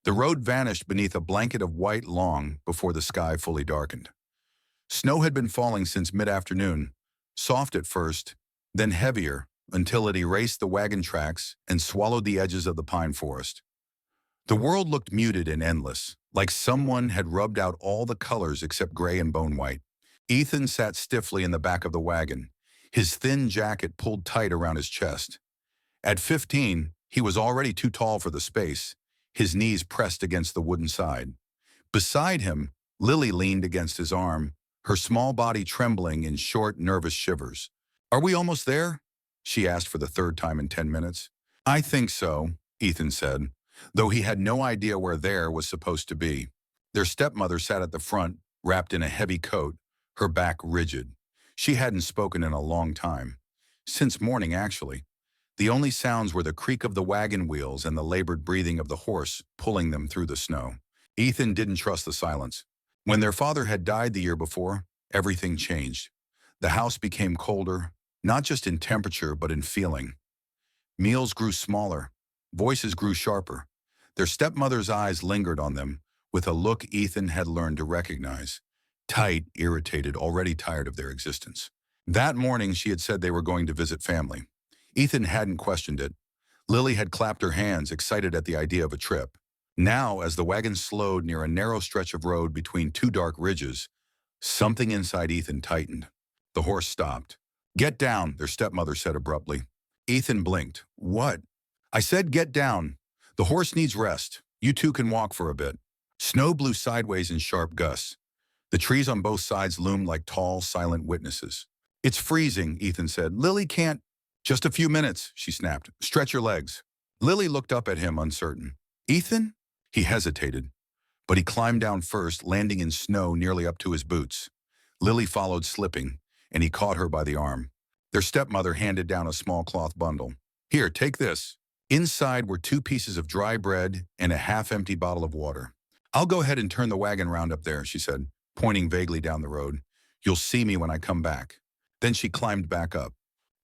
The road vanished beneath a blanket of white long before the sky fully darkened. Snow had been falling since mid-afternoon, soft at first, then heavier, until it erased the wagon tracks and swallowed the edges of the pine forest. The world looked muted and endless, like someone had rubbed out all the colors except gray and bone white. Ethan sat stiffly in the back of the wagon, his thin jacket pulled tight around his chest. At 15, he was already too tall for the space, his knees pressed against the wooden side. Beside him, Lily leaned against his arm, her small body trembling in short, nervous shivers. "Are we almost there?" she asked for the third time in 10 minutes. "I think so," Ethan said, though he had no idea where there was supposed to be. Their stepmother sat at the front, wrapped in a heavy coat, her back rigid. She hadn't spoken in a long time. Since morning, actually. The only sounds were the creak of the wagon wheels and the labored breathing of the horse pulling them through the snow. Ethan didn't trust the silence. When their father had died the year before, everything changed. The house became colder, not just in temperature but in feeling. Meals grew smaller. Voices grew sharper. Their stepmother's eyes lingered on them, with a look Ethan had learned to recognize. Tight, irritated, already tired of their existence. That morning she had said they were going to visit family. Ethan hadn't questioned it. Lily had clapped her hands, excited at the idea of a trip. Now, as the wagon slowed near a narrow stretch of road between two dark ridges, something inside Ethan tightened. The horse stopped. "Get down," their stepmother said abruptly. Ethan blinked. "What?" "I said get down. The horse needs rest. You two can walk for a bit." Snow blew sideways in sharp gusts. The trees on both sides loomed like tall, silent witnesses. "It's freezing," Ethan said. "Lily can't—" "Just a few minutes," she snapped. "Stretch your legs." Lily looked up at him, uncertain. "Ethan?" He hesitated, but he climbed down first, landing in snow nearly up to his boots. Lily followed, slipping, and he caught her by the arm. Their stepmother handed down a small cloth bundle. "Here, take this." Inside were 2 pieces of dry bread and a half-empty bottle of water. "I'll go ahead and turn the wagon round up there," she said, pointing vaguely down the road. "You'll see me when I come back." Then she climbed back up.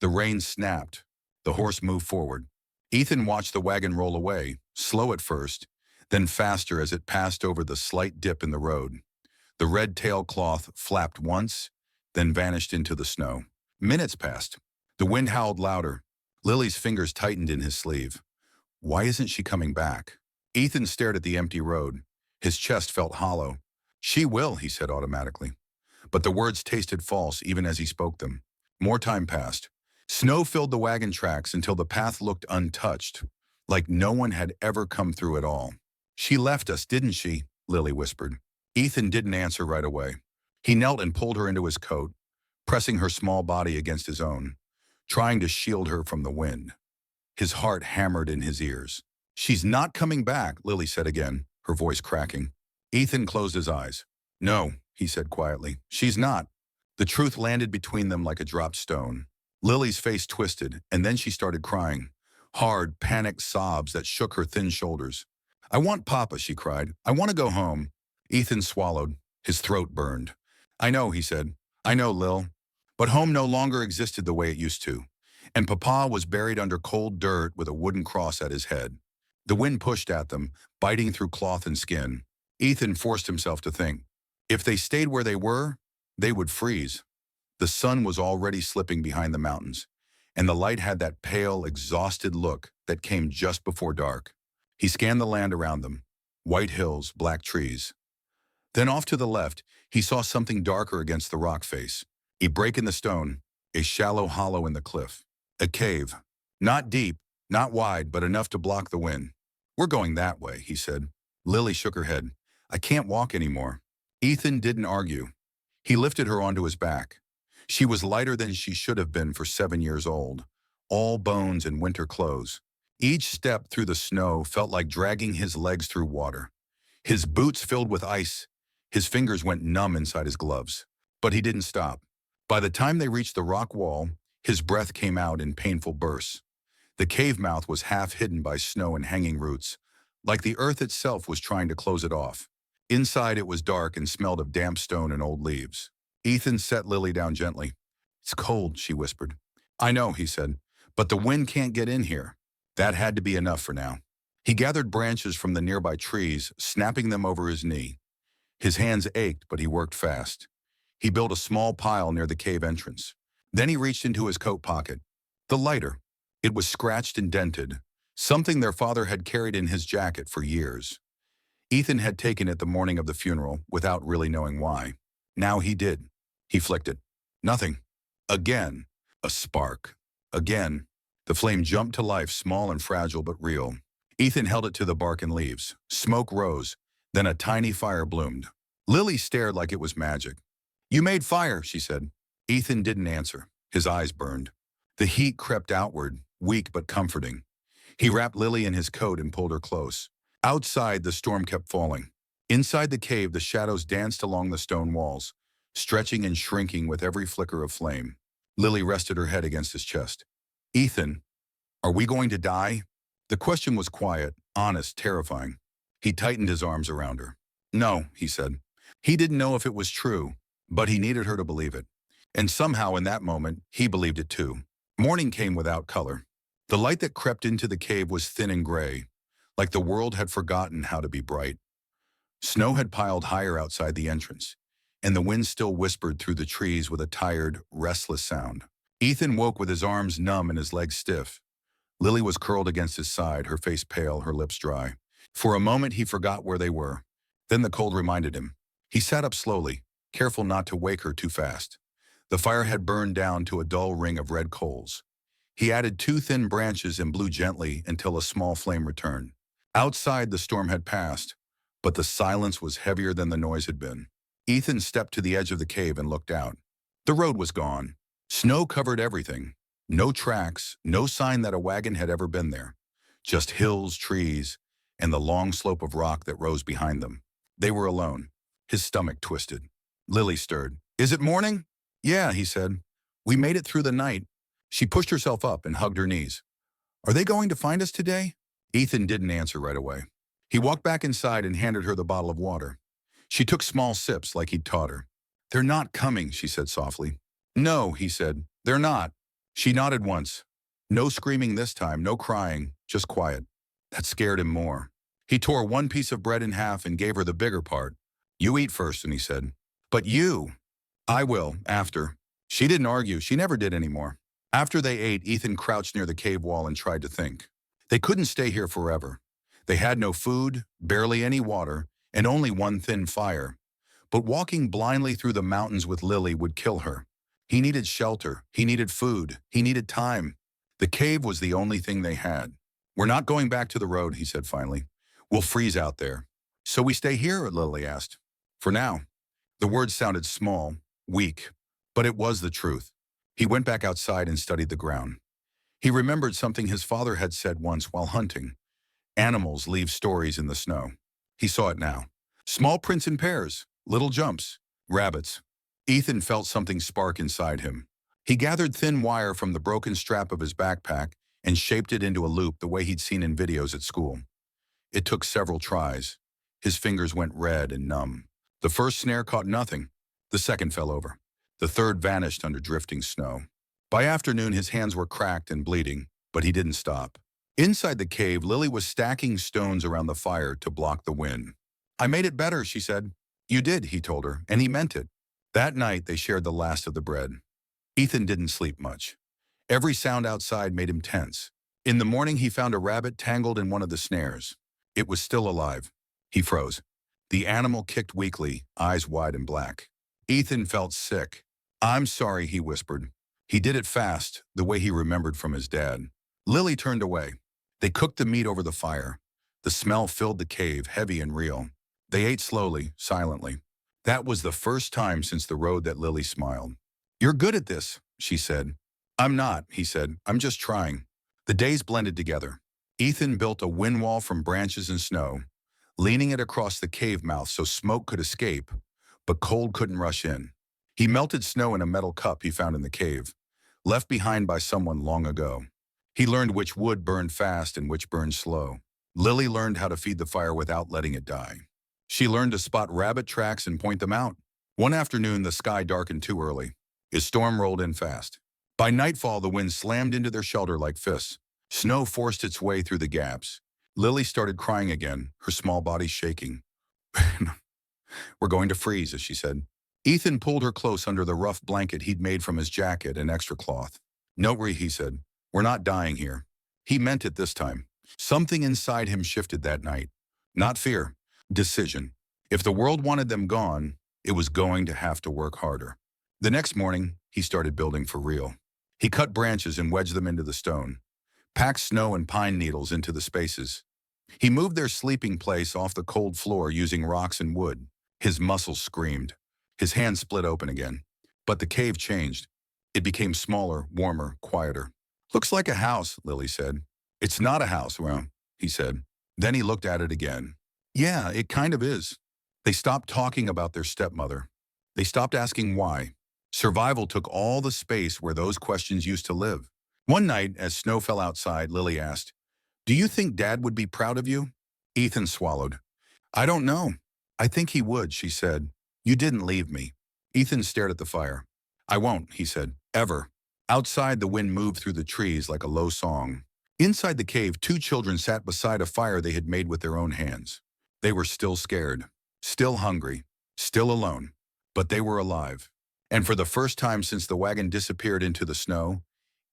The reins snapped. The horse moved forward. Ethan watched the wagon roll away, slow at first, then faster as it passed over the slight dip in the road. The red tailcloth flapped once, then vanished into the snow. Minutes passed. The wind howled louder. Lily's fingers tightened in his sleeve. Why isn't she coming back? Ethan stared at the empty road. His chest felt hollow. "She will," he said automatically. But the words tasted false even as he spoke them. More time passed. Snow filled the wagon tracks until the path looked untouched, like no one had ever come through at all. "She left us, didn't she?" Lily whispered. Ethan didn't answer right away. He knelt and pulled her into his coat, pressing her small body against his own, trying to shield her from the wind. His heart hammered in his ears. "She's not coming back," Lily said again, her voice cracking. Ethan closed his eyes. "No," he said quietly, "she's not." The truth landed between them like a dropped stone. Lily's face twisted, and then she started crying. Hard, panicked sobs that shook her thin shoulders. "I want Papa," she cried. "I want to go home." Ethan swallowed. His throat burned. "I know," he said. "I know, Lil. But home no longer existed the way it used to. And Papa was buried under cold dirt with a wooden cross at his head." The wind pushed at them, biting through cloth and skin. Ethan forced himself to think. If they stayed where they were, they would freeze. The sun was already slipping behind the mountains, and the light had that pale, exhausted look that came just before dark. He scanned the land around them. White hills, black trees. Then off to the left, he saw something darker against the rock face. A break in the stone, a shallow hollow in the cliff. A cave. Not deep, not wide, but enough to block the wind. "We're going that way," he said. Lily shook her head. "I can't walk anymore." Ethan didn't argue. He lifted her onto his back. She was lighter than she should have been for 7 years old, all bones and winter clothes. Each step through the snow felt like dragging his legs through water. His boots filled with ice. His fingers went numb inside his gloves. But he didn't stop. By the time they reached the rock wall, his breath came out in painful bursts. The cave mouth was half hidden by snow and hanging roots, like the earth itself was trying to close it off. Inside it was dark and smelled of damp stone and old leaves. Ethan set Lily down gently. "It's cold," she whispered. "I know," he said, "but the wind can't get in here." That had to be enough for now. He gathered branches from the nearby trees, snapping them over his knee. His hands ached, but he worked fast. He built a small pile near the cave entrance. Then he reached into his coat pocket. The lighter. It was scratched and dented, something their father had carried in his jacket for years. Ethan had taken it the morning of the funeral without really knowing why. Now he did. He flicked it. Nothing. Again. A spark. Again. The flame jumped to life, small and fragile but real. Ethan held it to the bark and leaves. Smoke rose. Then a tiny fire bloomed. Lily stared like it was magic. "You made fire," she said. Ethan didn't answer. His eyes burned. The heat crept outward, weak but comforting. He wrapped Lily in his coat and pulled her close. Outside, the storm kept falling. Inside the cave, the shadows danced along the stone walls, stretching and shrinking with every flicker of flame. Lily rested her head against his chest. "Ethan, are we going to die?" The question was quiet, honest, terrifying. He tightened his arms around her. "No," he said. He didn't know if it was true, but he needed her to believe it. And somehow in that moment, he believed it too. Morning came without color. The light that crept into the cave was thin and gray, like the world had forgotten how to be bright. Snow had piled higher outside the entrance, and the wind still whispered through the trees with a tired, restless sound. Ethan woke with his arms numb and his legs stiff. Lily was curled against his side, her face pale, her lips dry. For a moment, he forgot where they were. Then the cold reminded him. He sat up slowly, careful not to wake her too fast. The fire had burned down to a dull ring of red coals. He added 2 thin branches and blew gently until a small flame returned. Outside, the storm had passed, but the silence was heavier than the noise had been. Ethan stepped to the edge of the cave and looked out. The road was gone. Snow covered everything. No tracks, no sign that a wagon had ever been there. Just hills, trees, and the long slope of rock that rose behind them. They were alone. His stomach twisted. Lily stirred. "Is it morning?" "Yeah," he said. "We made it through the night." She pushed herself up and hugged her knees. "Are they going to find us today?" Ethan didn't answer right away. He walked back inside and handed her the bottle of water. She took small sips like he'd taught her. "They're not coming," she said softly. "No," he said. "They're not." She nodded once. No screaming this time, no crying, just quiet. That scared him more. He tore one piece of bread in half and gave her the bigger part. "You eat first," and he said. "But you." "I will, after." She didn't argue. She never did anymore. After they ate, Ethan crouched near the cave wall and tried to think. They couldn't stay here forever. They had no food, barely any water, and only one thin fire. But walking blindly through the mountains with Lily would kill her. He needed shelter. He needed food. He needed time. The cave was the only thing they had. "We're not going back to the road," he said finally. "We'll freeze out there." "So we stay here?" Lily asked. "For now." The words sounded small, weak, but it was the truth. He went back outside and studied the ground. He remembered something his father had said once while hunting. Animals leave stories in the snow. He saw it now. Small prints in pairs, little jumps, rabbits. Ethan felt something spark inside him. He gathered thin wire from the broken strap of his backpack and shaped it into a loop the way he'd seen in videos at school. It took several tries. His fingers went red and numb. The first snare caught nothing. The second fell over. The third vanished under drifting snow. By afternoon, his hands were cracked and bleeding, but he didn't stop. Inside the cave, Lily was stacking stones around the fire to block the wind. "I made it better," she said. "You did," he told her, and he meant it. That night, they shared the last of the bread. Ethan didn't sleep much. Every sound outside made him tense. In the morning, he found a rabbit tangled in one of the snares. It was still alive. He froze. The animal kicked weakly, eyes wide and black. Ethan felt sick. "I'm sorry," he whispered. He did it fast, the way he remembered from his dad. Lily turned away. They cooked the meat over the fire. The smell filled the cave, heavy and real. They ate slowly, silently. That was the first time since the road that Lily smiled. "You're good at this," she said. "I'm not," he said. "I'm just trying." The days blended together. Ethan built a wind wall from branches and snow, leaning it across the cave mouth so smoke could escape, but cold couldn't rush in. He melted snow in a metal cup he found in the cave, left behind by someone long ago. He learned which wood burned fast and which burned slow. Lily learned how to feed the fire without letting it die. She learned to spot rabbit tracks and point them out. One afternoon, the sky darkened too early. A storm rolled in fast. By nightfall, the wind slammed into their shelter like fists. Snow forced its way through the gaps. Lily started crying again, her small body shaking. We're going to freeze, as she said. Ethan pulled her close under the rough blanket he'd made from his jacket and extra cloth. No worry, he said. We're not dying here. He meant it this time. Something inside him shifted that night. Not fear, decision. If the world wanted them gone, it was going to have to work harder. The next morning, he started building for real. He cut branches and wedged them into the stone, packed snow and pine needles into the spaces. He moved their sleeping place off the cold floor using rocks and wood. His muscles screamed. His hands split open again. But the cave changed. It became smaller, warmer, quieter. Looks like a house, Lily said. It's not a house, well, he said. Then he looked at it again. Yeah, it kind of is. They stopped talking about their stepmother. They stopped asking why. Survival took all the space where those questions used to live. One night, as snow fell outside, Lily asked, "Do you think Dad would be proud of you?" Ethan swallowed. "I don't know. I think he would," she said. "You didn't leave me." Ethan stared at the fire. "I won't," he said, "ever." Outside, the wind moved through the trees like a low song. Inside the cave, two children sat beside a fire they had made with their own hands. They were still scared, still hungry, still alone, but they were alive. And for the first time since the wagon disappeared into the snow,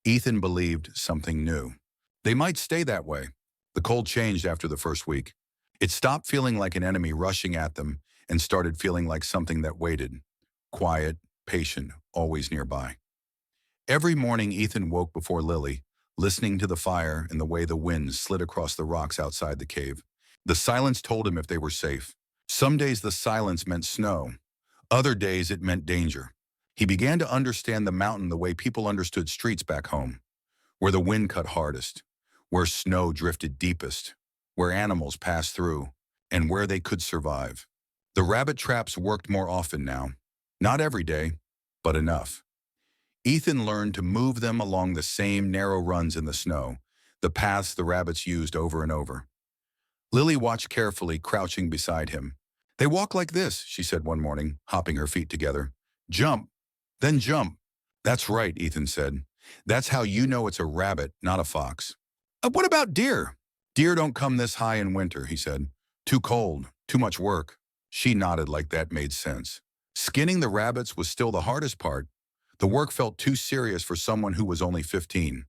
Ethan believed something new. They might stay that way. The cold changed after the first week. It stopped feeling like an enemy rushing at them and started feeling like something that waited, quiet, patient, always nearby. Every morning, Ethan woke before Lily, listening to the fire and the way the wind slid across the rocks outside the cave. The silence told him if they were safe. Some days the silence meant snow. Other days it meant danger. He began to understand the mountain the way people understood streets back home, where the wind cut hardest, where snow drifted deepest, where animals passed through, and where they could survive. The rabbit traps worked more often now. Not every day, but enough. Ethan learned to move them along the same narrow runs in the snow, the paths the rabbits used over and over. Lily watched carefully, crouching beside him. "They walk like this," she said one morning, hopping her feet together. "Jump, then jump." "That's right," Ethan said. "That's how you know it's a rabbit, not a fox." What about deer?" "Deer don't come this high in winter," he said. "Too cold, too much work." She nodded like that made sense. Skinning the rabbits was still the hardest part. The work felt too serious for someone who was only 15.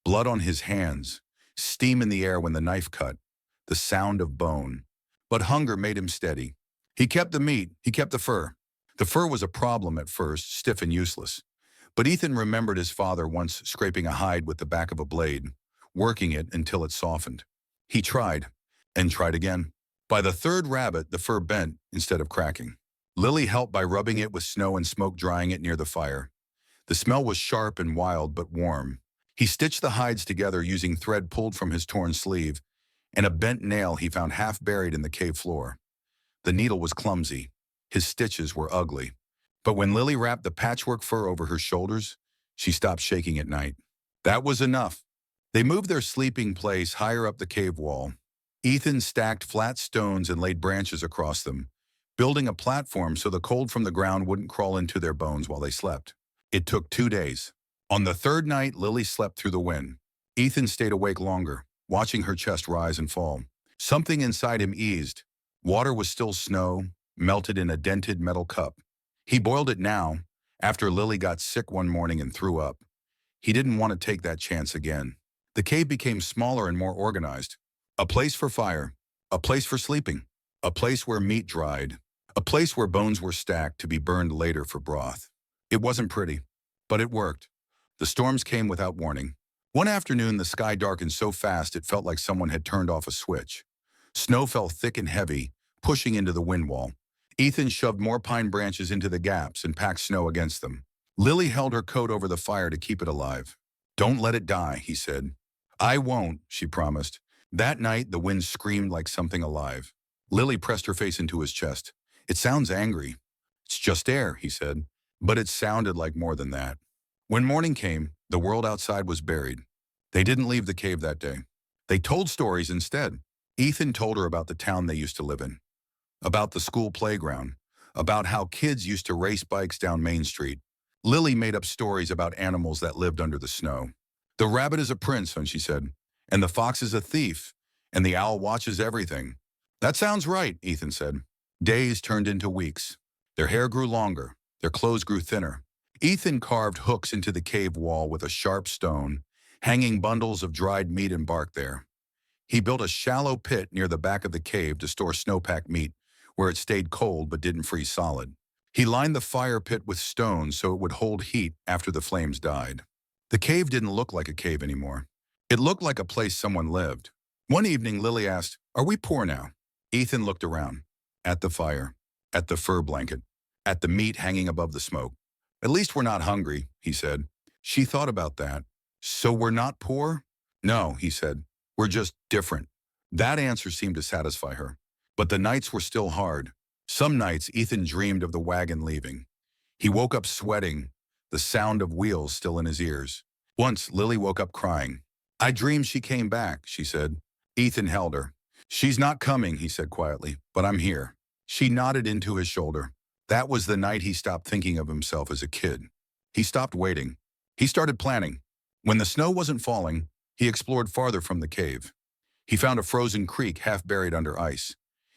Blood on his hands, steam in the air when the knife cut, the sound of bone. But hunger made him steady. He kept the meat, he kept the fur. The fur was a problem at first, stiff and useless. But Ethan remembered his father once scraping a hide with the back of a blade, working it until it softened. He tried, and tried again. By the third rabbit, the fur bent instead of cracking. Lily helped by rubbing it with snow and smoke drying it near the fire. The smell was sharp and wild, but warm. He stitched the hides together using thread pulled from his torn sleeve, and a bent nail he found half buried in the cave floor. The needle was clumsy. His stitches were ugly. But when Lily wrapped the patchwork fur over her shoulders, she stopped shaking at night. That was enough. They moved their sleeping place higher up the cave wall. Ethan stacked flat stones and laid branches across them, building a platform so the cold from the ground wouldn't crawl into their bones while they slept. It took 2 days. On the third night, Lily slept through the wind. Ethan stayed awake longer, watching her chest rise and fall. Something inside him eased. Water was still snow, melted in a dented metal cup. He boiled it now, after Lily got sick one morning and threw up. He didn't want to take that chance again. The cave became smaller and more organized. A place for fire, a place for sleeping, a place where meat dried, a place where bones were stacked to be burned later for broth. It wasn't pretty, but it worked. The storms came without warning. One afternoon, the sky darkened so fast it felt like someone had turned off a switch. Snow fell thick and heavy, pushing into the wind wall. Ethan shoved more pine branches into the gaps and packed snow against them. Lily held her coat over the fire to keep it alive. "Don't let it die," he said. "I won't," she promised. That night, the wind screamed like something alive. Lily pressed her face into his chest. "It sounds angry." "It's just air," he said. But it sounded like more than that. When morning came, the world outside was buried. They didn't leave the cave that day. They told stories instead. Ethan told her about the town they used to live in, about the school playground, about how kids used to race bikes down Main Street. Lily made up stories about animals that lived under the snow. "The rabbit is a prince," she said, "and the fox is a thief, and the owl watches everything. That sounds right, Ethan said. Days turned into weeks. Their hair grew longer. Their clothes grew thinner. Ethan carved hooks into the cave wall with a sharp stone, hanging bundles of dried meat and bark there. He built a shallow pit near the back of the cave to store snowpack meat, where it stayed cold but didn't freeze solid. He lined the fire pit with stones so it would hold heat after the flames died. The cave didn't look like a cave anymore. It looked like a place someone lived. One evening, Lily asked, "Are we poor now?" Ethan looked around. At the fire, at the fur blanket, at the meat hanging above the smoke. "At least we're not hungry," he said. She thought about that. "So we're not poor?" "No," he said. "We're just different." That answer seemed to satisfy her. But the nights were still hard. Some nights, Ethan dreamed of the wagon leaving. He woke up sweating, the sound of wheels still in his ears. Once, Lily woke up crying. "I dreamed she came back," she said. Ethan held her. "She's not coming," he said quietly, "but I'm here." She nodded into his shoulder. That was the night he stopped thinking of himself as a kid. He stopped waiting. He started planning. When the snow wasn't falling, he explored farther from the cave. He found a frozen creek half buried under ice.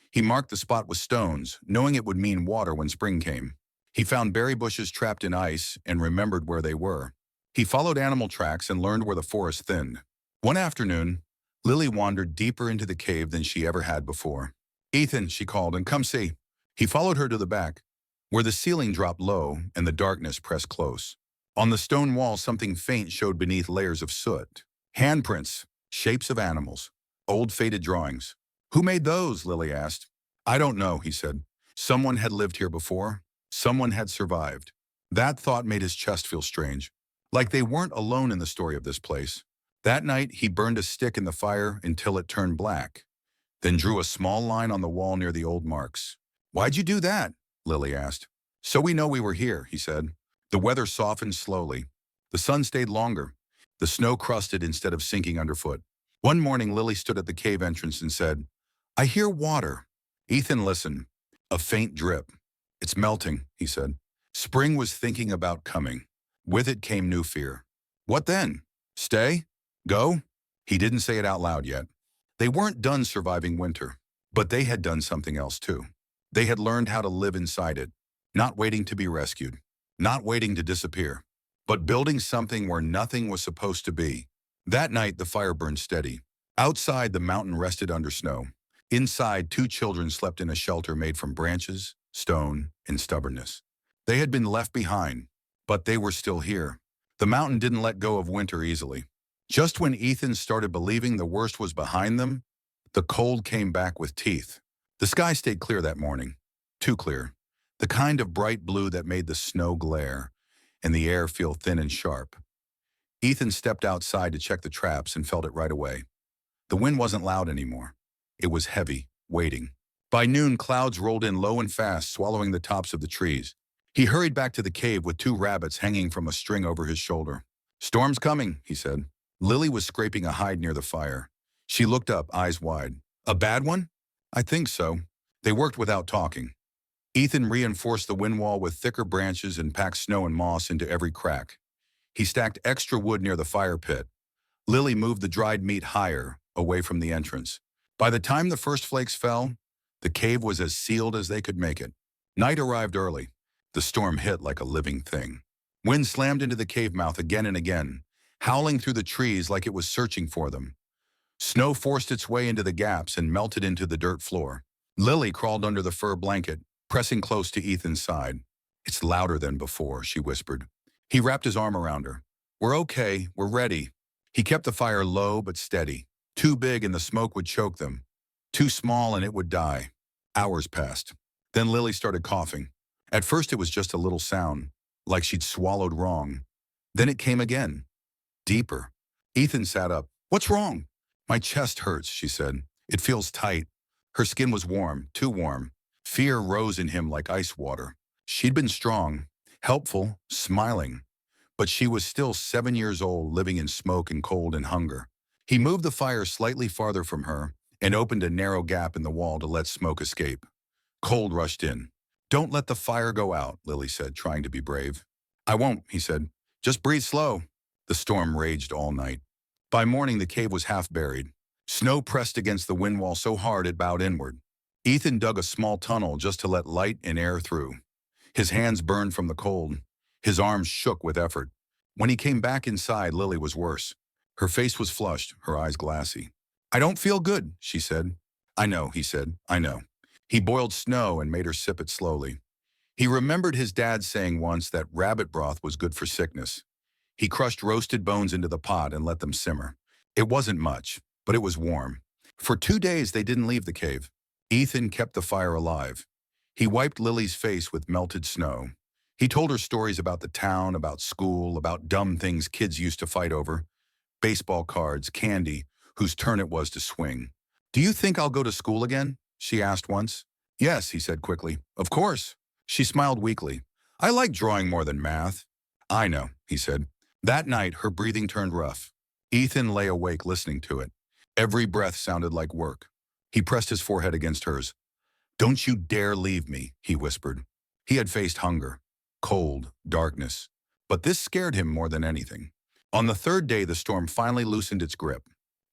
He marked the spot with stones, knowing it would mean water when spring came. He found berry bushes trapped in ice and remembered where they were. He followed animal tracks and learned where the forest thinned. One afternoon, Lily wandered deeper into the cave than she ever had before. "Ethan," she called, "and come see." He followed her to the back, where the ceiling dropped low and the darkness pressed close. On the stone wall, something faint showed beneath layers of soot. Handprints, shapes of animals, old faded drawings. "Who made those?" Lily asked. "I don't know," he said. Someone had lived here before. Someone had survived. That thought made his chest feel strange, like they weren't alone in the story of this place. That night, he burned a stick in the fire until it turned black, then drew a small line on the wall near the old marks. "Why'd you do that?" Lily asked. "So we know we were here," he said. The weather softened slowly. The sun stayed longer. The snow crusted instead of sinking underfoot. One morning, Lily stood at the cave entrance and said, "I hear water." Ethan listened. A faint drip. "It's melting," he said. Spring was thinking about coming. With it came new fear. What then? Stay? Go? He didn't say it out loud yet. They weren't done surviving winter, but they had done something else too. They had learned how to live inside it, not waiting to be rescued, not waiting to disappear, but building something where nothing was supposed to be. That night, the fire burned steady. Outside, the mountain rested under snow. Inside, two children slept in a shelter made from branches, stone, and stubbornness. They had been left behind, but they were still here. The mountain didn't let go of winter easily. Just when Ethan started believing the worst was behind them, the cold came back with teeth. The sky stayed clear that morning. Too clear. The kind of bright blue that made the snow glare and the air feel thin and sharp. Ethan stepped outside to check the traps and felt it right away. The wind wasn't loud anymore. It was heavy, waiting. By noon, clouds rolled in low and fast, swallowing the tops of the trees. He hurried back to the cave with two rabbits hanging from a string over his shoulder. "Storm's coming," he said. Lily was scraping a hide near the fire. She looked up, eyes wide. "A bad one?" "I think so." They worked without talking. Ethan reinforced the wind wall with thicker branches and packed snow and moss into every crack. He stacked extra wood near the fire pit. Lily moved the dried meat higher, away from the entrance. By the time the first flakes fell, the cave was as sealed as they could make it. Night arrived early. The storm hit like a living thing. Wind slammed into the cave mouth again and again, howling through the trees like it was searching for them. Snow forced its way into the gaps and melted into the dirt floor. Lily crawled under the fur blanket, pressing close to Ethan's side. "It's louder than before," she whispered. He wrapped his arm around her. "We're okay, we're ready." He kept the fire low but steady. Too big and the smoke would choke them. Too small and it would die. Hours passed. Then Lily started coughing. At first it was just a little sound, like she'd swallowed wrong. Then it came again. Deeper. Ethan sat up. "What's wrong?" "My chest hurts," she said. "It feels tight." Her skin was warm, too warm. Fear rose in him like ice water. She'd been strong, helpful, smiling. But she was still 7 years old, living in smoke and cold and hunger. He moved the fire slightly farther from her and opened a narrow gap in the wall to let smoke escape. Cold rushed in. "Don't let the fire go out," Lily said, trying to be brave. "I won't," he said. "Just breathe slow." The storm raged all night. By morning, the cave was half buried. Snow pressed against the wind wall so hard it bowed inward. Ethan dug a small tunnel just to let light and air through. His hands burned from the cold. His arms shook with effort. When he came back inside, Lily was worse. Her face was flushed, her eyes glassy. "I don't feel good," she said. "I know," he said. "I know." He boiled snow and made her sip it slowly. He remembered his dad saying once that rabbit broth was good for sickness. He crushed roasted bones into the pot and let them simmer. It wasn't much, but it was warm. For 2 days, they didn't leave the cave. Ethan kept the fire alive. He wiped Lily's face with melted snow. He told her stories about the town, about school, about dumb things kids used to fight over. Baseball cards, candy, whose turn it was to swing. "Do you think I'll go to school again?" she asked once. "Yes," he said quickly. "Of course." She smiled weakly. "I like drawing more than math." "I know," he said. That night, her breathing turned rough. Ethan lay awake listening to it. Every breath sounded like work. He pressed his forehead against hers. "Don't you dare leave me," he whispered. He had faced hunger, cold, darkness, but this scared him more than anything. On the third day, the storm finally loosened its grip.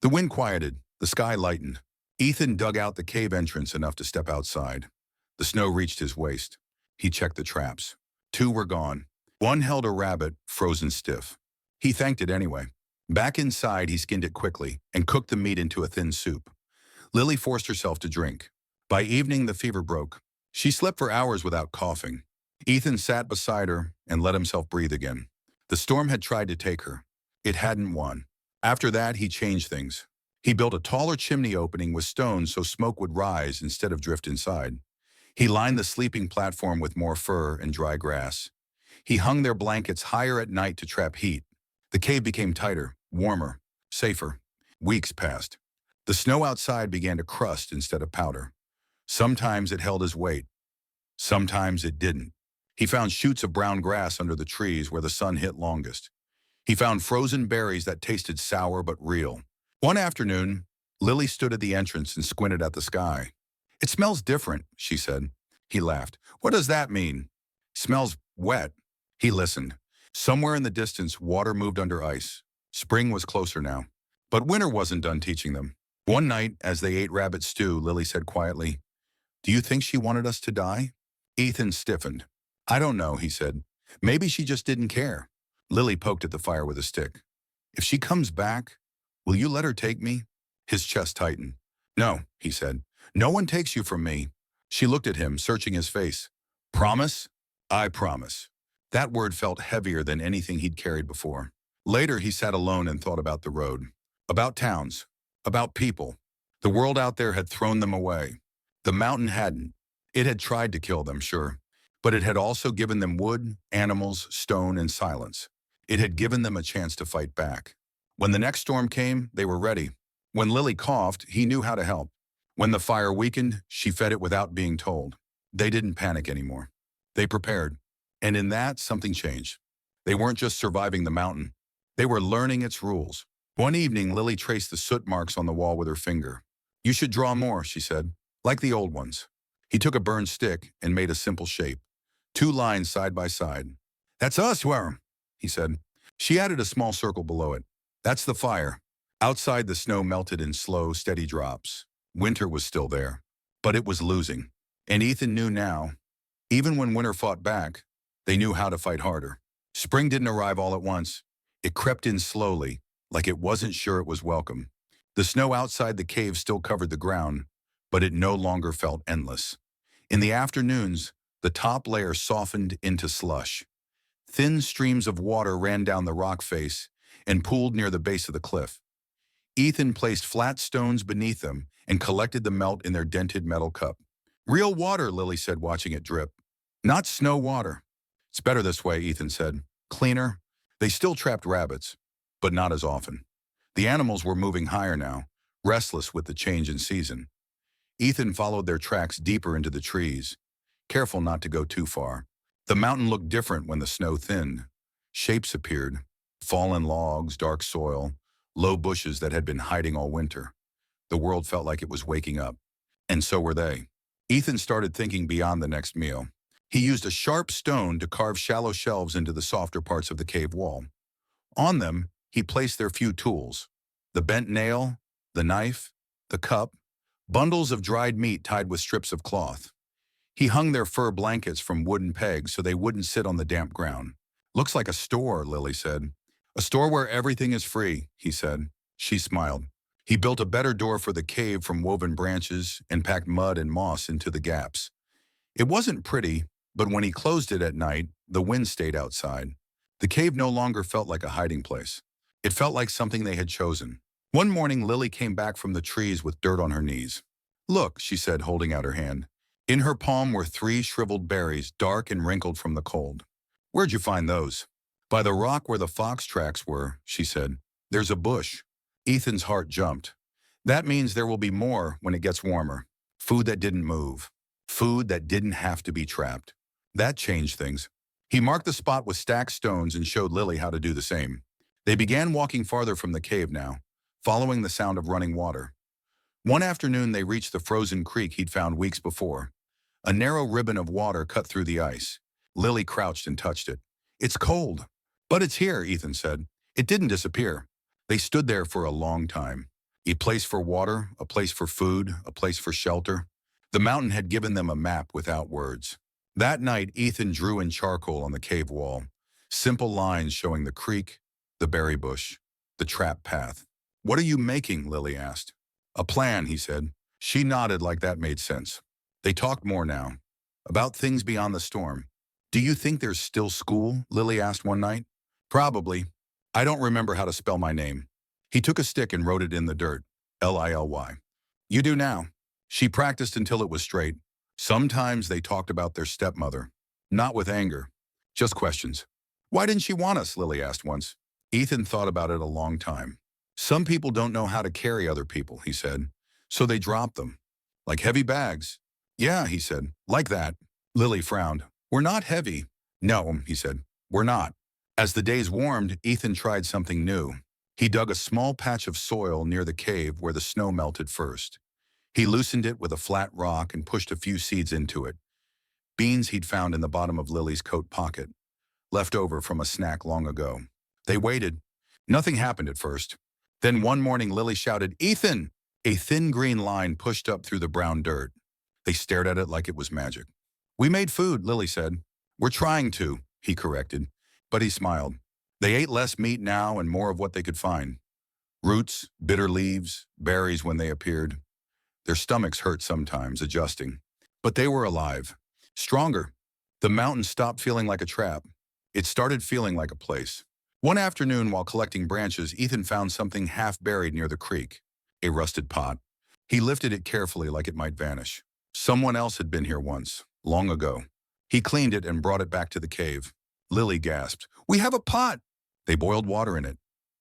The wind quieted, the sky lightened. Ethan dug out the cave entrance enough to step outside. The snow reached his waist. He checked the traps. 2 were gone. One held a rabbit, frozen stiff. He thanked it anyway. Back inside, he skinned it quickly and cooked the meat into a thin soup. Lily forced herself to drink. By evening, the fever broke. She slept for hours without coughing. Ethan sat beside her and let himself breathe again. The storm had tried to take her. It hadn't won. After that, he changed things. He built a taller chimney opening with stones so smoke would rise instead of drift inside. He lined the sleeping platform with more fur and dry grass. He hung their blankets higher at night to trap heat. The cave became tighter, warmer, safer. Weeks passed. The snow outside began to crust instead of powder. Sometimes it held his weight. Sometimes it didn't. He found shoots of brown grass under the trees where the sun hit longest. He found frozen berries that tasted sour but real. One afternoon, Lily stood at the entrance and squinted at the sky. "It smells different," she said. He laughed. "What does that mean?" "Smells wet." He listened. Somewhere in the distance, water moved under ice. Spring was closer now. But winter wasn't done teaching them. One night, as they ate rabbit stew, Lily said quietly, "Do you think she wanted us to die?" Ethan stiffened. "I don't know," he said. "Maybe she just didn't care." Lily poked at the fire with a stick. "If she comes back, will you let her take me?" His chest tightened. "No," he said. "No one takes you from me." She looked at him, searching his face. "Promise?" "I promise." That word felt heavier than anything he'd carried before. Later, he sat alone and thought about the road. About towns. About people. The world out there had thrown them away. The mountain hadn't. It had tried to kill them, sure. But it had also given them wood, animals, stone, and silence. It had given them a chance to fight back. When the next storm came, they were ready. When Lily coughed, he knew how to help. When the fire weakened, she fed it without being told. They didn't panic anymore. They prepared. And in that, something changed. They weren't just surviving the mountain. They were learning its rules. One evening, Lily traced the soot marks on the wall with her finger. "You should draw more," she said, "like the old ones." He took a burned stick and made a simple shape. 2 lines side by side. "That's us, where?" he said. She added a small circle below it. "That's the fire." Outside, the snow melted in slow, steady drops. Winter was still there, but it was losing. And Ethan knew now, even when winter fought back, they knew how to fight harder. Spring didn't arrive all at once. It crept in slowly, like it wasn't sure it was welcome. The snow outside the cave still covered the ground, but it no longer felt endless. In the afternoons, the top layer softened into slush. Thin streams of water ran down the rock face and pooled near the base of the cliff. Ethan placed flat stones beneath them and collected the melt in their dented metal cup. "Real water," Lily said, watching it drip. "Not snow water." "It's better this way," Ethan said. "Cleaner." They still trapped rabbits, but not as often. The animals were moving higher now, restless with the change in season. Ethan followed their tracks deeper into the trees, careful not to go too far. The mountain looked different when the snow thinned. Shapes appeared, fallen logs, dark soil, low bushes that had been hiding all winter. The world felt like it was waking up, and so were they. Ethan started thinking beyond the next meal. He used a sharp stone to carve shallow shelves into the softer parts of the cave wall. On them, he placed their few tools: the bent nail, the knife, the cup, bundles of dried meat tied with strips of cloth. He hung their fur blankets from wooden pegs so they wouldn't sit on the damp ground. Looks like a store, Lily said. A store where everything is free, he said. She smiled. He built a better door for the cave from woven branches and packed mud and moss into the gaps. It wasn't pretty, but when he closed it at night, the wind stayed outside. The cave no longer felt like a hiding place. It felt like something they had chosen. One morning, Lily came back from the trees with dirt on her knees. Look, she said, holding out her hand. In her palm were 3 shriveled berries, dark and wrinkled from the cold. Where'd you find those? By the rock where the fox tracks were, she said. There's a bush. Ethan's heart jumped. That means there will be more when it gets warmer. Food that didn't move. Food that didn't have to be trapped. That changed things. He marked the spot with stacked stones and showed Lily how to do the same. They began walking farther from the cave now, following the sound of running water. One afternoon, they reached the frozen creek he'd found weeks before. A narrow ribbon of water cut through the ice. Lily crouched and touched it. It's cold. But it's here, Ethan said. It didn't disappear. They stood there for a long time. A place for water, a place for food, a place for shelter. The mountain had given them a map without words. That night, Ethan drew in charcoal on the cave wall. Simple lines showing the creek, the berry bush, the trap path. What are you making? Lily asked. A plan, he said. She nodded like that made sense. They talked more now, about things beyond the storm. Do you think there's still school? Lily asked one night. Probably. I don't remember how to spell my name. He took a stick and wrote it in the dirt. Lily. You do now. She practiced until it was straight. Sometimes they talked about their stepmother. Not with anger, just questions. Why didn't she want us? Lily asked once. Ethan thought about it a long time. Some people don't know how to carry other people, he said. So they drop them. Like heavy bags. Yeah, he said. Like that. Lily frowned. We're not heavy. No, he said. We're not. As the days warmed, Ethan tried something new. He dug a small patch of soil near the cave where the snow melted first. He loosened it with a flat rock and pushed a few seeds into it. Beans he'd found in the bottom of Lily's coat pocket, left over from a snack long ago. They waited. Nothing happened at first. Then one morning, Lily shouted, Ethan! A thin green line pushed up through the brown dirt. They stared at it like it was magic. We made food, Lily said. We're trying to, he corrected. But he smiled. They ate less meat now and more of what they could find. Roots, bitter leaves, berries when they appeared. Their stomachs hurt sometimes, adjusting. But they were alive. Stronger. The mountain stopped feeling like a trap. It started feeling like a place. One afternoon, while collecting branches, Ethan found something half buried near the creek. A rusted pot. He lifted it carefully like it might vanish. Someone else had been here once, long ago. He cleaned it and brought it back to the cave. Lily gasped, We have a pot! They boiled water in it,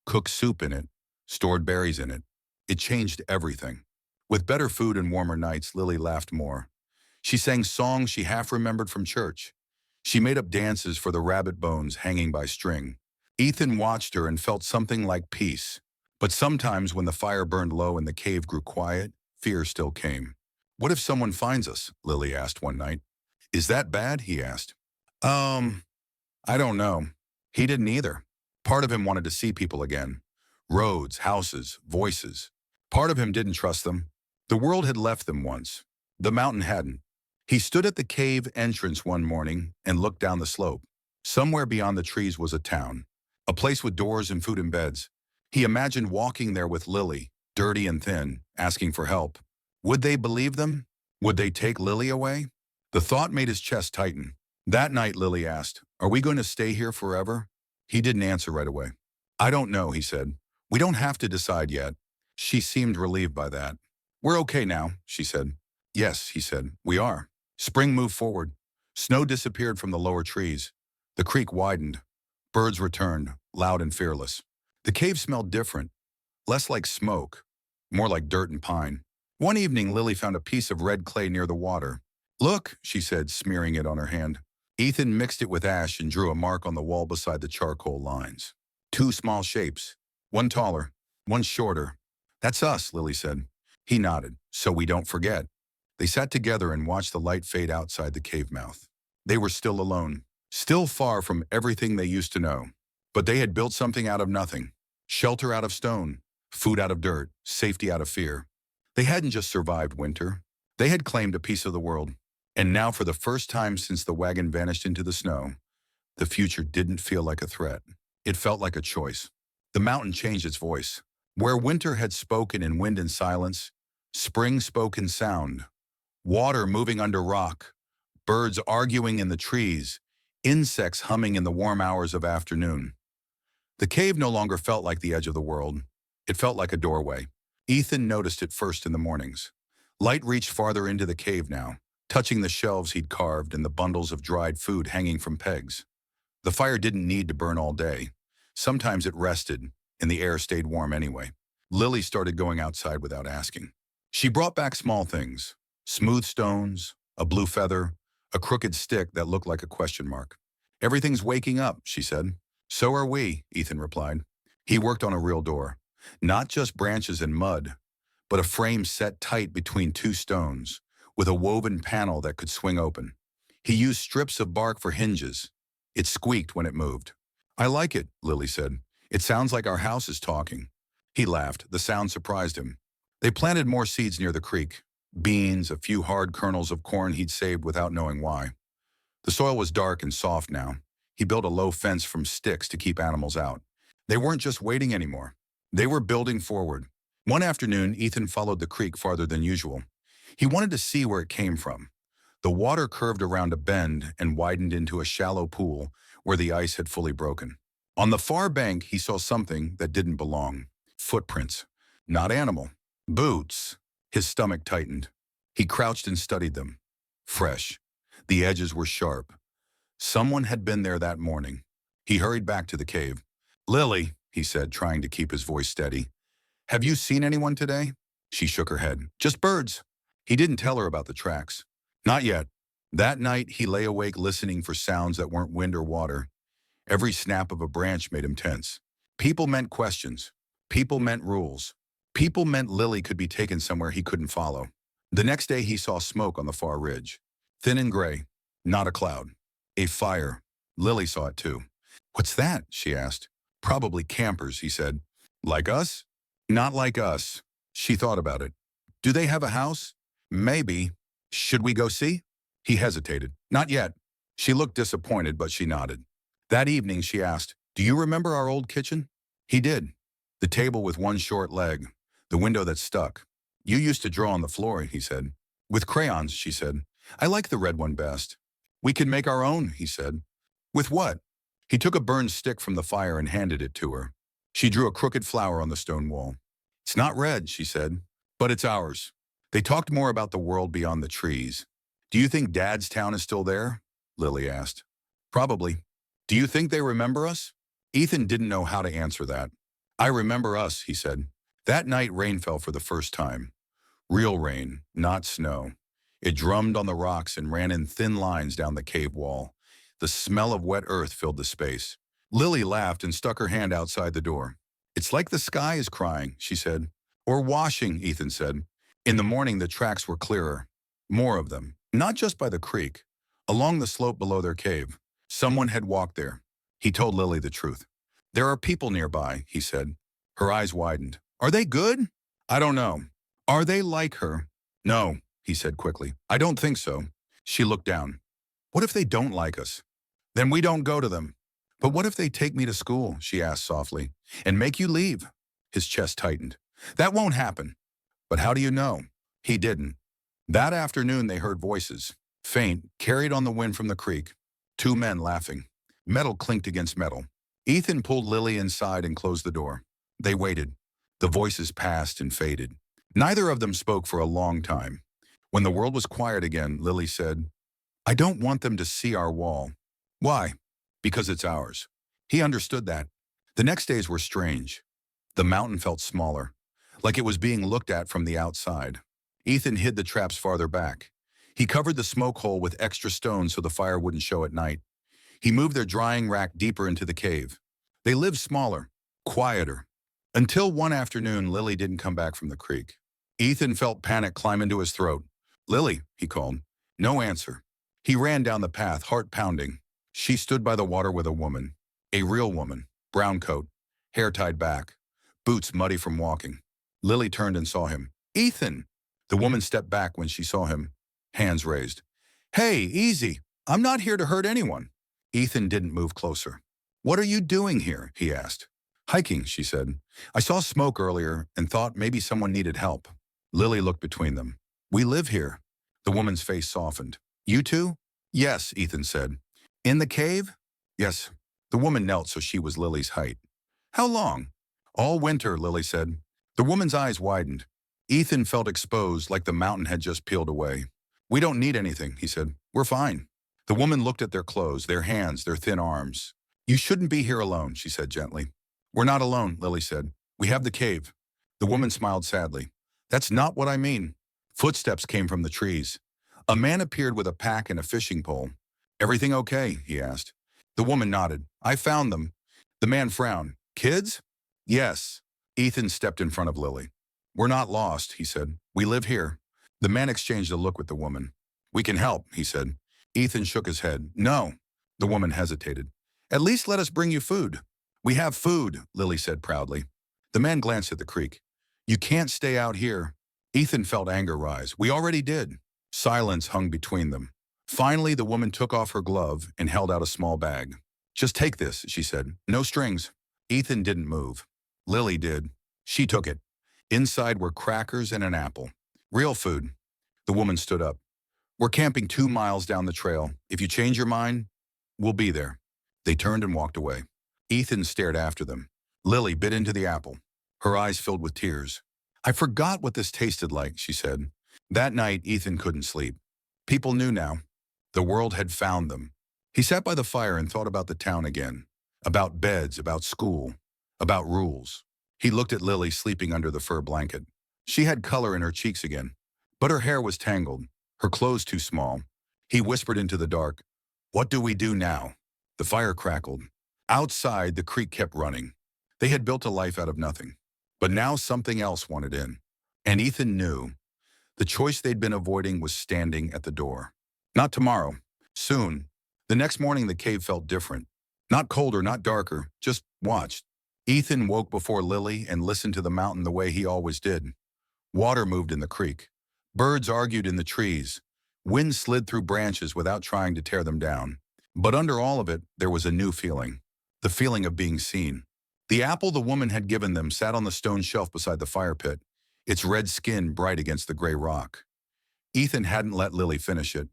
cooked soup in it, stored berries in it. It changed everything. With better food and warmer nights, Lily laughed more. She sang songs she half remembered from church. She made up dances for the rabbit bones hanging by string. Ethan watched her and felt something like peace. But sometimes when the fire burned low and the cave grew quiet, fear still came. What if someone finds us? Lily asked one night. Is that bad? He asked. I don't know. He didn't either. Part of him wanted to see people again. Roads, houses, voices. Part of him didn't trust them. The world had left them once. The mountain hadn't. He stood at the cave entrance one morning and looked down the slope. Somewhere beyond the trees was a town. A place with doors and food and beds. He imagined walking there with Lily, dirty and thin, asking for help. Would they believe them? Would they take Lily away? The thought made his chest tighten. That night, Lily asked, Are we going to stay here forever? He didn't answer right away. I don't know, he said. We don't have to decide yet. She seemed relieved by that. We're okay now, she said. Yes, he said, we are. Spring moved forward. Snow disappeared from the lower trees. The creek widened. Birds returned, loud and fearless. The cave smelled different, less like smoke, more like dirt and pine. One evening, Lily found a piece of red clay near the water. Look, she said, smearing it on her hand. Ethan mixed it with ash and drew a mark on the wall beside the charcoal lines. 2 small shapes, one taller, one shorter. That's us, Lily said. He nodded, so we don't forget. They sat together and watched the light fade outside the cave mouth. They were still alone, still far from everything they used to know. But they had built something out of nothing. Shelter out of stone, Food out of dirt, safety out of fear. They hadn't just survived winter. They had claimed a piece of the world. And now, for the first time since the wagon vanished into the snow, the future didn't feel like a threat. It felt like a choice. The mountain changed its voice. Where winter had spoken in wind and silence, spring spoke in sound. Water moving under rock, birds arguing in the trees, insects humming in the warm hours of afternoon. The cave no longer felt like the edge of the world. It felt like a doorway. Ethan noticed it first in the mornings. Light reached farther into the cave now, touching the shelves he'd carved and the bundles of dried food hanging from pegs. The fire didn't need to burn all day. Sometimes it rested, and the air stayed warm anyway. Lily started going outside without asking. She brought back small things: smooth stones, a blue feather, a crooked stick that looked like a question mark. "Everything's waking up," she said. "So are we," Ethan replied. He worked on a real door. Not just branches and mud, but a frame set tight between two stones, with a woven panel that could swing open. He used strips of bark for hinges. It squeaked when it moved. "I like it," Lily said. "It sounds like our house is talking." He laughed. The sound surprised him. They planted more seeds near the creek. Beans, a few hard kernels of corn he'd saved without knowing why. The soil was dark and soft now. He built a low fence from sticks to keep animals out. They weren't just waiting anymore. They were building forward. One afternoon, Ethan followed the creek farther than usual. He wanted to see where it came from. The water curved around a bend and widened into a shallow pool where the ice had fully broken. On the far bank, he saw something that didn't belong. Footprints. Not animal. Boots. His stomach tightened. He crouched and studied them. Fresh. The edges were sharp. Someone had been there that morning. He hurried back to the cave. "Lily," he said, trying to keep his voice steady. "Have you seen anyone today?" She shook her head. "Just birds." He didn't tell her about the tracks. Not yet. That night, he lay awake listening for sounds that weren't wind or water. Every snap of a branch made him tense. People meant questions. People meant rules. People meant Lily could be taken somewhere he couldn't follow. The next day, he saw smoke on the far ridge. Thin and gray. Not a cloud. A fire. Lily saw it too. "What's that?" she asked. "Probably campers," he said. "Like us?" "Not like us." She thought about it. "Do they have a house?" "Maybe. Should we go see?" He hesitated. "Not yet." She looked disappointed, but she nodded. That evening, she asked, "Do you remember our old kitchen?" He did. The table with one short leg. The window that stuck. "You used to draw on the floor," he said. "With crayons," she said. "I like the red one best." "We can make our own," he said. "With what?" He took a burned stick from the fire and handed it to her. She drew a crooked flower on the stone wall. "It's not red," she said, "but it's ours." They talked more about the world beyond the trees. "Do you think Dad's town is still there?" Lily asked. "Probably." "Do you think they remember us?" Ethan didn't know how to answer that. "I remember us," he said. That night, rain fell for the first time. Real rain, not snow. It drummed on the rocks and ran in thin lines down the cave wall. The smell of wet earth filled the space. Lily laughed and stuck her hand outside the door. "It's like the sky is crying," she said. "Or washing," Ethan said. In the morning, the tracks were clearer. More of them. Not just by the creek. Along the slope below their cave. Someone had walked there. He told Lily the truth. "There are people nearby," he said. Her eyes widened. "Are they good?" "I don't know." "Are they like her?" "No," he said quickly. "I don't think so." She looked down. "What if they don't like us?" "Then we don't go to them." "But what if they take me to school," she asked softly, "and make you leave?" His chest tightened. "That won't happen." "But how do you know?" He didn't. That afternoon they heard voices, faint, carried on the wind from the creek. Two men laughing. Metal clinked against metal. Ethan pulled Lily inside and closed the door. They waited. The voices passed and faded. Neither of them spoke for a long time. When the world was quiet again, Lily said, "I don't want them to see our wall." "Why?" "Because it's ours." He understood that. The next days were strange. The mountain felt smaller, like it was being looked at from the outside. Ethan hid the traps farther back. He covered the smoke hole with extra stones so the fire wouldn't show at night. He moved their drying rack deeper into the cave. They lived smaller, quieter. Until one afternoon, Lily didn't come back from the creek. Ethan felt panic climb into his throat. "Lily," he called. No answer. He ran down the path, heart pounding. She stood by the water with a woman. A real woman. Brown coat. Hair tied back. boots muddy from walking. Lily turned and saw him. Ethan! The woman stepped back when she saw him, hands raised. Hey, easy. I'm not here to hurt anyone. Ethan didn't move closer. What are you doing here? He asked. Hiking, she said. I saw smoke earlier and thought maybe someone needed help. Lily looked between them. We live here. The woman's face softened. You two? Yes, Ethan said. In the cave? Yes. The woman knelt so she was Lily's height. How long? All winter, Lily said. The woman's eyes widened. Ethan felt exposed like the mountain had just peeled away. We don't need anything, he said. We're fine. The woman looked at their clothes, their hands, their thin arms. You shouldn't be here alone, she said gently. We're not alone, Lily said. We have the cave. The woman smiled sadly. That's not what I mean. Footsteps came from the trees. A man appeared with a pack and a fishing pole. Everything okay? He asked. The woman nodded. I found them. The man frowned. Kids? Yes. Ethan stepped in front of Lily. We're not lost, he said. We live here. The man exchanged a look with the woman. We can help, he said. Ethan shook his head. No. The woman hesitated. At least let us bring you food. We have food, Lily said proudly. The man glanced at the creek. You can't stay out here. Ethan felt anger rise. We already did. Silence hung between them. Finally, the woman took off her glove and held out a small bag. Just take this, she said. No strings. Ethan didn't move. Lily did. She took it. Inside were crackers and an apple. Real food. The woman stood up. We're camping 2 miles down the trail. If you change your mind, we'll be there. They turned and walked away. Ethan stared after them. Lily bit into the apple. Her eyes filled with tears. I forgot what this tasted like, she said. That night, Ethan couldn't sleep. People knew now. The world had found them. He sat by the fire and thought about the town again. About beds, about school, about rules. He looked at Lily sleeping under the fur blanket. She had color in her cheeks again, but her hair was tangled, her clothes too small. He whispered into the dark, What do we do now? The fire crackled. Outside, the creek kept running. They had built a life out of nothing. But now something else wanted in. And Ethan knew. The choice they'd been avoiding was standing at the door. Not tomorrow. Soon. The next morning, the cave felt different. Not colder, not darker, just watched. Ethan woke before Lily and listened to the mountain the way he always did. Water moved in the creek. Birds argued in the trees. Wind slid through branches without trying to tear them down. But under all of it, there was a new feeling. The feeling of being seen. The apple the woman had given them sat on the stone shelf beside the fire pit, its red skin bright against the gray rock. Ethan hadn't let Lily finish it.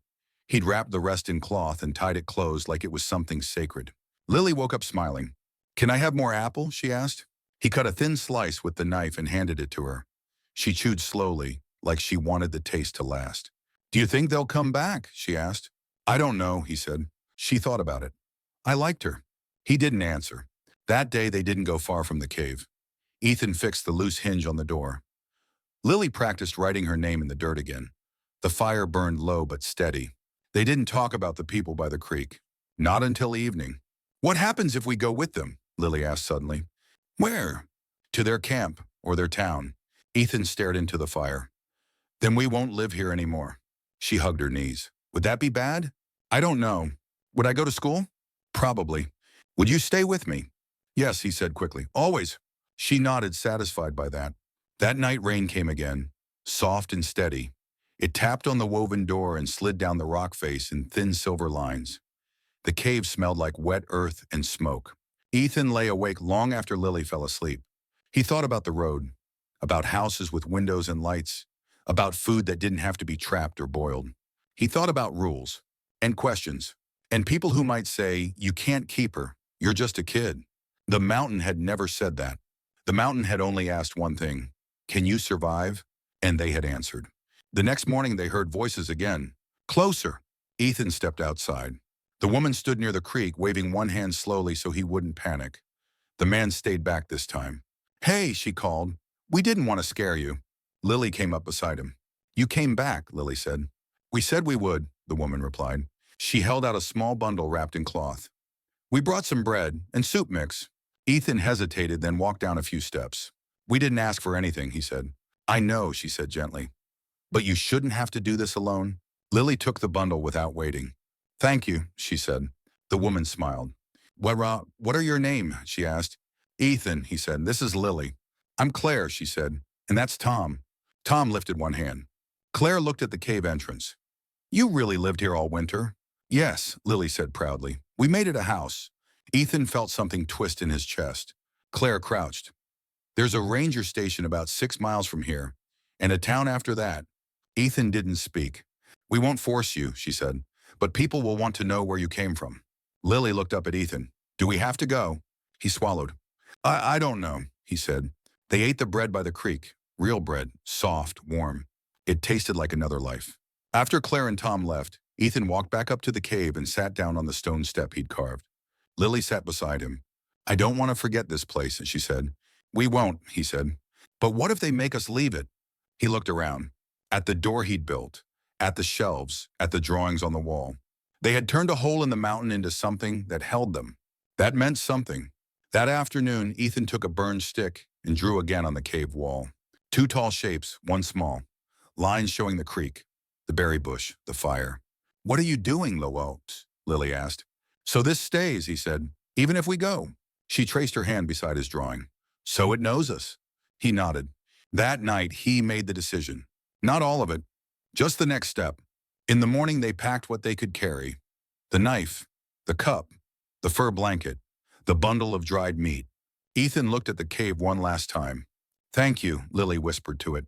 He'd wrapped the rest in cloth and tied it closed like it was something sacred. Lily woke up smiling. Can I have more apple? She asked. He cut a thin slice with the knife and handed it to her. She chewed slowly, like she wanted the taste to last. Do you think they'll come back? She asked. I don't know, he said. She thought about it. I liked her. He didn't answer. That day they didn't go far from the cave. Ethan fixed the loose hinge on the door. Lily practiced writing her name in the dirt again. The fire burned low but steady. They didn't talk about the people by the creek. Not until evening. What happens if we go with them? Lily asked suddenly. Where? To their camp or their town. Ethan stared into the fire. Then we won't live here anymore. She hugged her knees. Would that be bad? I don't know. Would I go to school? Probably. Would you stay with me? Yes, he said quickly. Always. She nodded, satisfied by that. That night rain came again, soft and steady. It tapped on the woven door and slid down the rock face in thin silver lines. The cave smelled like wet earth and smoke. Ethan lay awake long after Lily fell asleep. He thought about the road, about houses with windows and lights, about food that didn't have to be trapped or boiled. He thought about rules and questions, and people who might say, you can't keep her, you're just a kid. The mountain had never said that. The mountain had only asked one thing, can you survive? And they had answered. The next morning they heard voices again. Closer. Ethan stepped outside. The woman stood near the creek, waving one hand slowly so he wouldn't panic. The man stayed back this time. Hey, she called. We didn't want to scare you. Lily came up beside him. You came back, Lily said. We said we would, the woman replied. She held out a small bundle wrapped in cloth. We brought some bread and soup mix. Ethan hesitated, then walked down a few steps. We didn't ask for anything, he said. I know, she said gently. But you shouldn't have to do this alone. Lily took the bundle without waiting. Thank you, she said. The woman smiled. What are your name? She asked. Ethan, he said. This is Lily. I'm Claire, she said, and that's Tom. Tom lifted one hand. Claire looked at the cave entrance. You really lived here all winter? Yes, Lily said proudly. We made it a house. Ethan felt something twist in his chest. Claire crouched. There's a ranger station about 6 miles from here, and a town after that. Ethan didn't speak. We won't force you, she said, but people will want to know where you came from. Lily looked up at Ethan. Do we have to go? He swallowed. I don't know, he said. They ate the bread by the creek. Real bread, soft, warm. It tasted like another life. After Claire and Tom left, Ethan walked back up to the cave and sat down on the stone step he'd carved. Lily sat beside him. I don't want to forget this place, she said. We won't, he said. But what if they make us leave it? He looked around. At the door he'd built, at the shelves, at the drawings on the wall. They had turned a hole in the mountain into something that held them. That meant something. That afternoon, Ethan took a burned stick and drew again on the cave wall. 2 tall shapes, 1 small. Lines showing the creek, the berry bush, the fire. What are you doing, Lois? Lily asked. So this stays, he said, even if we go. She traced her hand beside his drawing. So it knows us. He nodded. That night, he made the decision. Not all of it, just the next step. In the morning, they packed what they could carry. The knife, the cup, the fur blanket, the bundle of dried meat. Ethan looked at the cave one last time. Thank you, Lily whispered to it.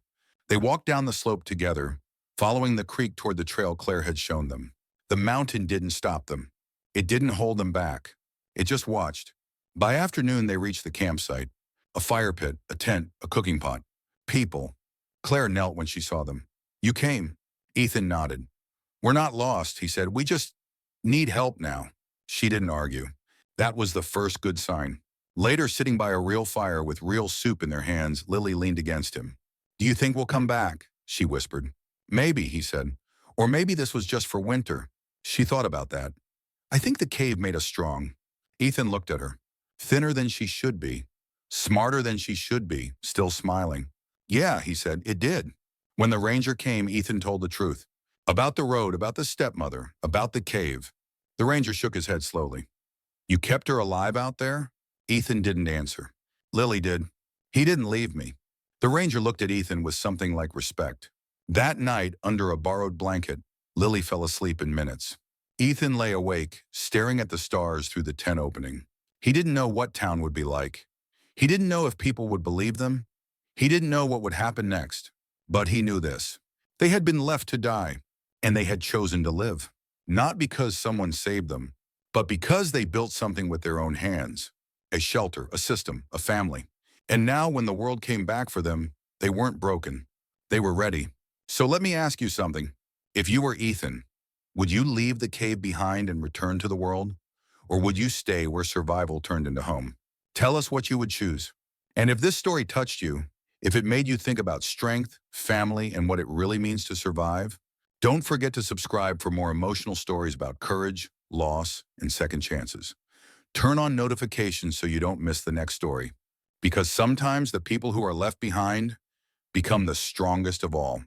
They walked down the slope together, following the creek toward the trail Claire had shown them. The mountain didn't stop them. It didn't hold them back. It just watched. By afternoon, they reached the campsite. A fire pit, a tent, a cooking pot. People. Claire knelt when she saw them. You came. Ethan nodded. We're not lost, he said. We just need help now. She didn't argue. That was the first good sign. Later, sitting by a real fire with real soup in their hands, Lily leaned against him. Do you think we'll come back? She whispered. Maybe, he said. Or maybe this was just for winter. She thought about that. I think the cave made us strong. Ethan looked at her. Thinner than she should be. Smarter than she should be, still smiling. Yeah, he said, it did. When the ranger came, Ethan told the truth. About the road, about the stepmother, about the cave. The ranger shook his head slowly. You kept her alive out there? Ethan didn't answer. Lily did. He didn't leave me. The ranger looked at Ethan with something like respect. That night, under a borrowed blanket, Lily fell asleep in minutes. Ethan lay awake, staring at the stars through the tent opening. He didn't know what town would be like. He didn't know if people would believe them. He didn't know what would happen next. But he knew this. They had been left to die, and they had chosen to live. Not because someone saved them, but because they built something with their own hands. A shelter, a system, a family. And now when the world came back for them, they weren't broken. They were ready. So let me ask you something. If you were Ethan, would you leave the cave behind and return to the world? Or would you stay where survival turned into home? Tell us what you would choose. And if this story touched you, if it made you think about strength, family, and what it really means to survive, don't forget to subscribe for more emotional stories about courage, loss, and second chances. Turn on notifications so you don't miss the next story. Because sometimes the people who are left behind become the strongest of all.